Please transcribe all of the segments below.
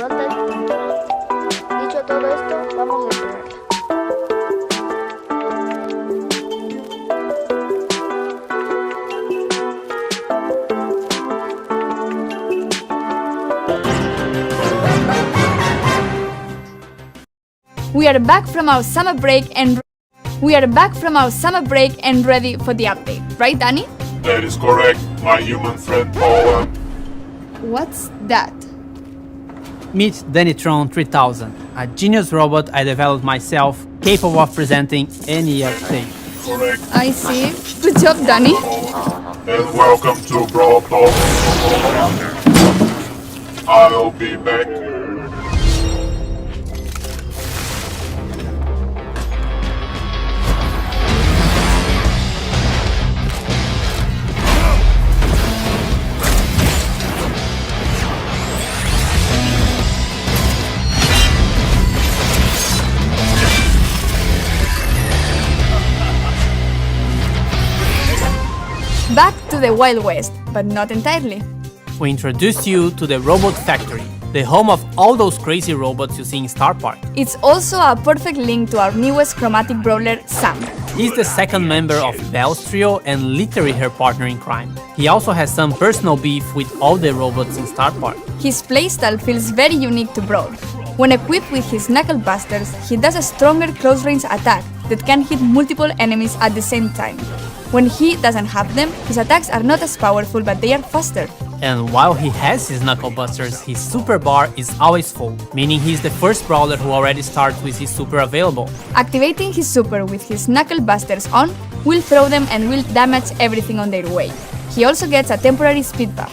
ronda de control. Dicho todo esto, vamos a entrenarla. We are back from our summer break and ready for the update, right, Danny? That is correct, my human friend Paula. What's that? Meet Dannytron 3000, a genius robot I developed myself, capable of presenting any update. Correct. I see. Good job, Danny. And welcome to Brawl Talk. I'll be back. Back to the Wild West, but not entirely. We introduce you to the Robot Factory, the home of all those crazy robots you see in Star Park. It's also a perfect link to our newest chromatic brawler, Sam. He's the second member of Belle's trio and literally her partner in crime. He also has some personal beef with all the robots in Star Park. His playstyle feels very unique to Brawl. When equipped with his knuckle busters, he does a stronger close-range attack that can hit multiple enemies at the same time. When he doesn't have them, his attacks are not as powerful, but they are faster. And while he has his knuckle busters, his super bar is always full, meaning he's the first brawler who already starts with his super available. Activating his super with his knuckle busters on will throw them and will damage everything on their way. He also gets a temporary speed buff.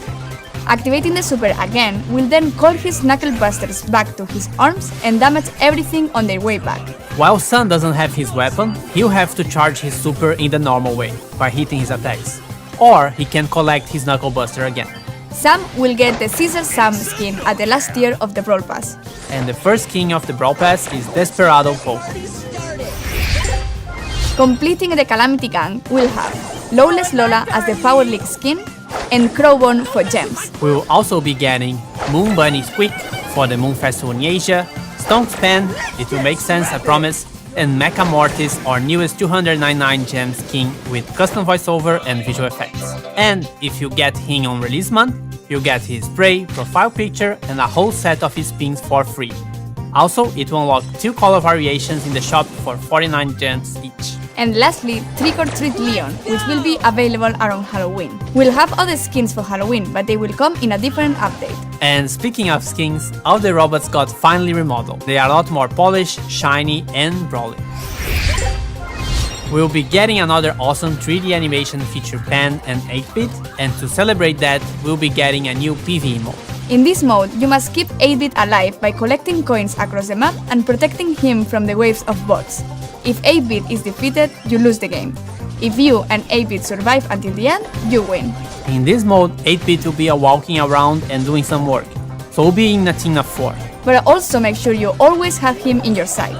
Activating the super again will then call his knuckle busters back to his arms and damage everything on their way back. While Sun doesn't have his weapon, he'll have to charge his super in the normal way, by hitting his attacks. Or he can collect his knuckle buster again. Sam will get the Caesar Sam skin at the last tier of the Brawl Pass. And the first king of the Brawl Pass is Desperado Pope. Completing the Calamity Gang will have Lawless Lola as the Power League skin and Crowbone for gems. We will also be getting Moon Bunny Squeak for the Moon Festival in Asia, Stone's Pen, it will make sense, I promise, and Mecha Mortis, our newest 299 gems skin with custom voiceover and visual effects. And if you get him on release month, you'll get his spray, profile picture, and a whole set of his pins for free. Also, it will unlock 2 color variations in the shop for 49 gems each. And lastly, Trick or Treat Leon, which will be available around Halloween. We'll have other skins for Halloween, but they will come in a different update. And speaking of skins, all the robots got finally remodeled. They are a lot more polished, shiny, and brawling. We'll be getting another awesome 3D animation feature Pan and 8-bit, and to celebrate that, we'll be getting a new PvE mode. In this mode, you must keep 8-bit alive by collecting coins across the map and protecting him from the waves of bots. If 8-bit is defeated, you lose the game. If you and 8-bit survive until the end, you win. In this mode, 8-bit will be walking around and doing some work, so we'll be in a team of 4. But also make sure you always have him in your sight.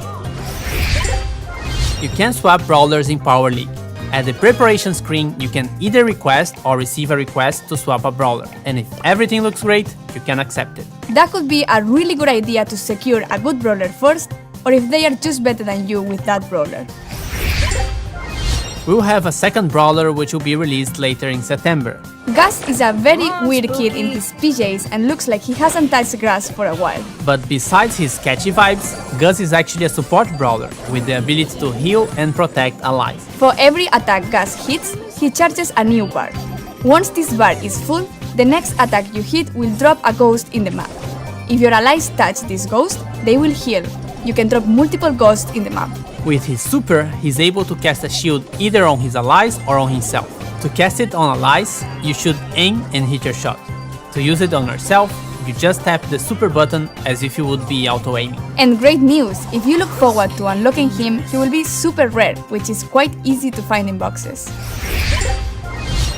You can swap brawlers in Power League. At the preparation screen, you can either request or receive a request to swap a brawler, and if everything looks great, you can accept it. That could be a really good idea to secure a good brawler first, or if they are just better than you with that brawler. We'll have a second brawler which will be released later in September. Gus is a very weird kid in his PJs and looks like he hasn't touched grass for a while. But besides his catchy vibes, Gus is actually a support brawler with the ability to heal and protect allies. For every attack Gus hits, he charges a new bar. Once this bar is full, the next attack you hit will drop a ghost in the map. If your allies touch this ghost, they will heal. You can drop multiple ghosts in the map. With his super, he's able to cast a shield either on his allies or on himself. To cast it on allies, you should aim and hit your shot. To use it on yourself, you just tap the super button as if you would be auto-aiming. And great news! If you look forward to unlocking him, he will be super rare, which is quite easy to find in boxes.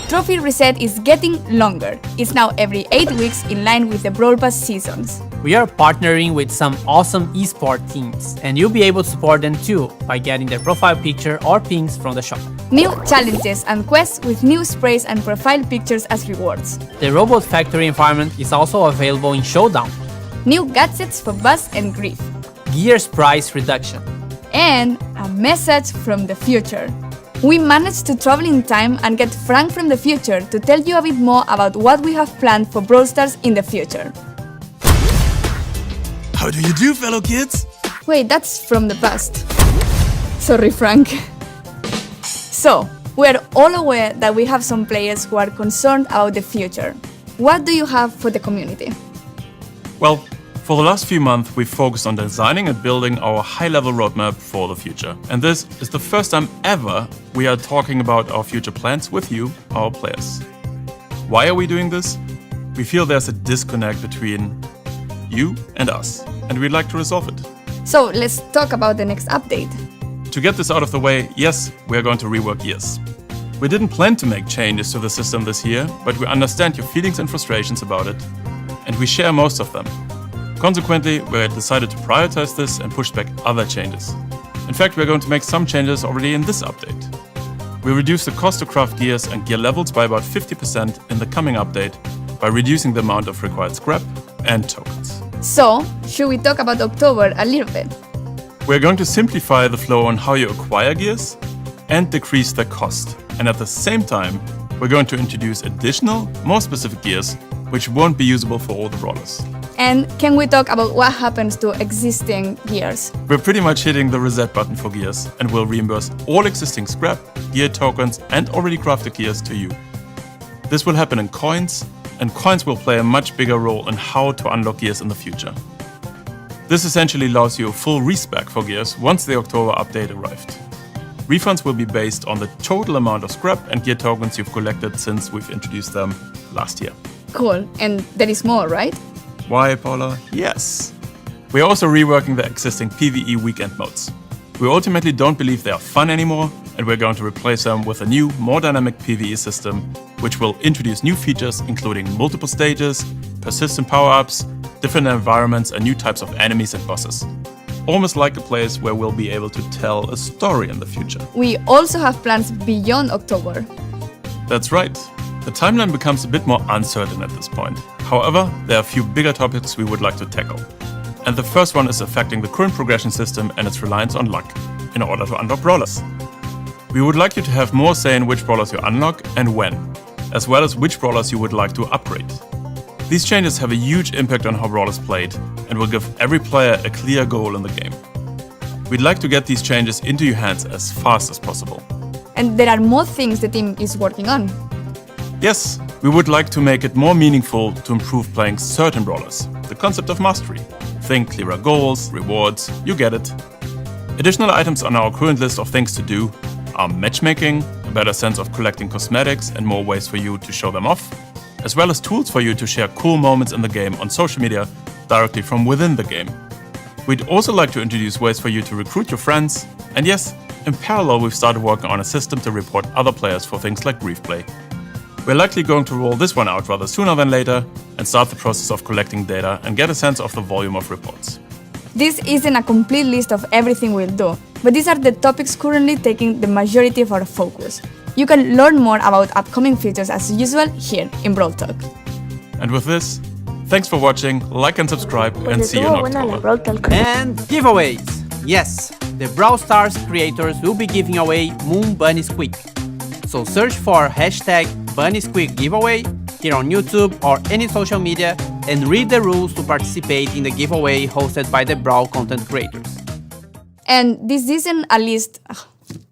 Trophy reset is getting longer. It's now every 8 weeks in line with the Brawl Pass seasons. We are partnering with some awesome esport teams, and you'll be able to support them too by getting their profile picture or pins from the shop. New challenges and quests with new sprays and profile pictures as rewards. The Robot Factory environment is also available in Showdown. new gadgets for Buzz and Griff, Gears price reduction. and a message from the future. We managed to travel in time and get Frank from the future to tell you a bit more about what we have planned for Brawl Stars in the future. How do you do, fellow kids? Wait, that's from the past. Sorry, Frank. So, we're all aware that we have some players who are concerned about the future. What do you have for the community? Well, for the last few months, we've focused on designing and building our high-level roadmap for the future. And this is the first time ever we are talking about our future plans with you, our players. Why are we doing this? We feel there's a disconnect between you and us, and we'd like to resolve it. So, let's talk about the next update. To get this out of the way, yes, we are going to rework Gears. We didn't plan to make changes to the system this year, but we understand your feelings and frustrations about it, and we share most of them. Consequently, we decided to prioritize this and push back other changes. In fact, we're going to make some changes already in this update. We reduce the cost to craft gears and gear levels by about 50% in the coming update by reducing the amount of required scrap and tokens. So, should we talk about October a little bit? We're going to simplify the flow on how you acquire gears and decrease their cost. And at the same time, we're going to introduce additional, more specific gears which won't be usable for all the brawlers. And can we talk about what happens to existing gears? We're pretty much hitting the reset button for gears and will reimburse all existing scrap, gear tokens and already crafted gears to you. This will happen in coins, and coins will play a much bigger role in how to unlock gears in the future. This essentially allows you a full respec for gears once the October update arrived. Refunds will be based on the total amount of scrap and gear tokens you've collected since we've introduced them last year. Cool, and there is more, right? Why, Paula? Yes. We're also reworking the existing PvE weekend modes. We ultimately don't believe they are fun anymore, and we're going to replace them with a new, more dynamic PvE system, which will introduce new features including multiple stages, persistent power-ups, different environments and new types of enemies and bosses. Almost like a place where we'll be able to tell a story in the future. We also have plans beyond October. That's right. The timeline becomes a bit more uncertain at this point. However, there are a few bigger topics we would like to tackle. And the first one is affecting the current progression system and its reliance on luck in order to unlock brawlers. We would like you to have more say in which brawlers you unlock and when, as well as which brawlers you would like to upgrade. These changes have a huge impact on how Brawl is played and will give every player a clear goal in the game. We'd like to get these changes into your hands as fast as possible. And there are more things the team is working on. Yes, we would like to make it more meaningful to improve playing certain brawlers. The concept of mastery. Think clearer goals, rewards, you get it. Additional items on our current list of things to do are matchmaking, a better sense of collecting cosmetics and more ways for you to show them off, as well as tools for you to share cool moments in the game on social media directly from within the game. We'd also like to introduce ways for you to recruit your friends, and yes, in parallel we've started working on a system to report other players for things like grief play. We're likely going to roll this one out rather sooner than later and start the process of collecting data and get a sense of the volume of reports. This isn't a complete list of everything we'll do, but these are the topics currently taking the majority of our focus. You can learn more about upcoming features as usual here in Brawl Talk. And with this, thanks for watching, like and subscribe, and see you in October. And giveaways! Yes, the Brawl Stars creators will be giving away Moon Bunny Squeak. So search for hashtag Bunny Squeak giveaway here on YouTube or any social media and read the rules to participate in the giveaway hosted by the Brawl content creators. And this isn't a list.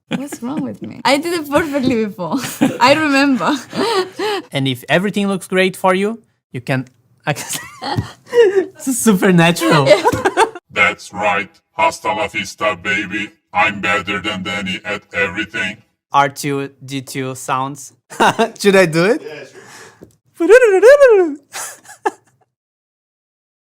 What's wrong with me? I did it perfectly before. I remember. And if everything looks great for you, you can... It's supernatural. That's right. Hasta la vista, baby. I'm better than Danny at everything. R2, D2 sounds. Should I do it? Yeah, sure.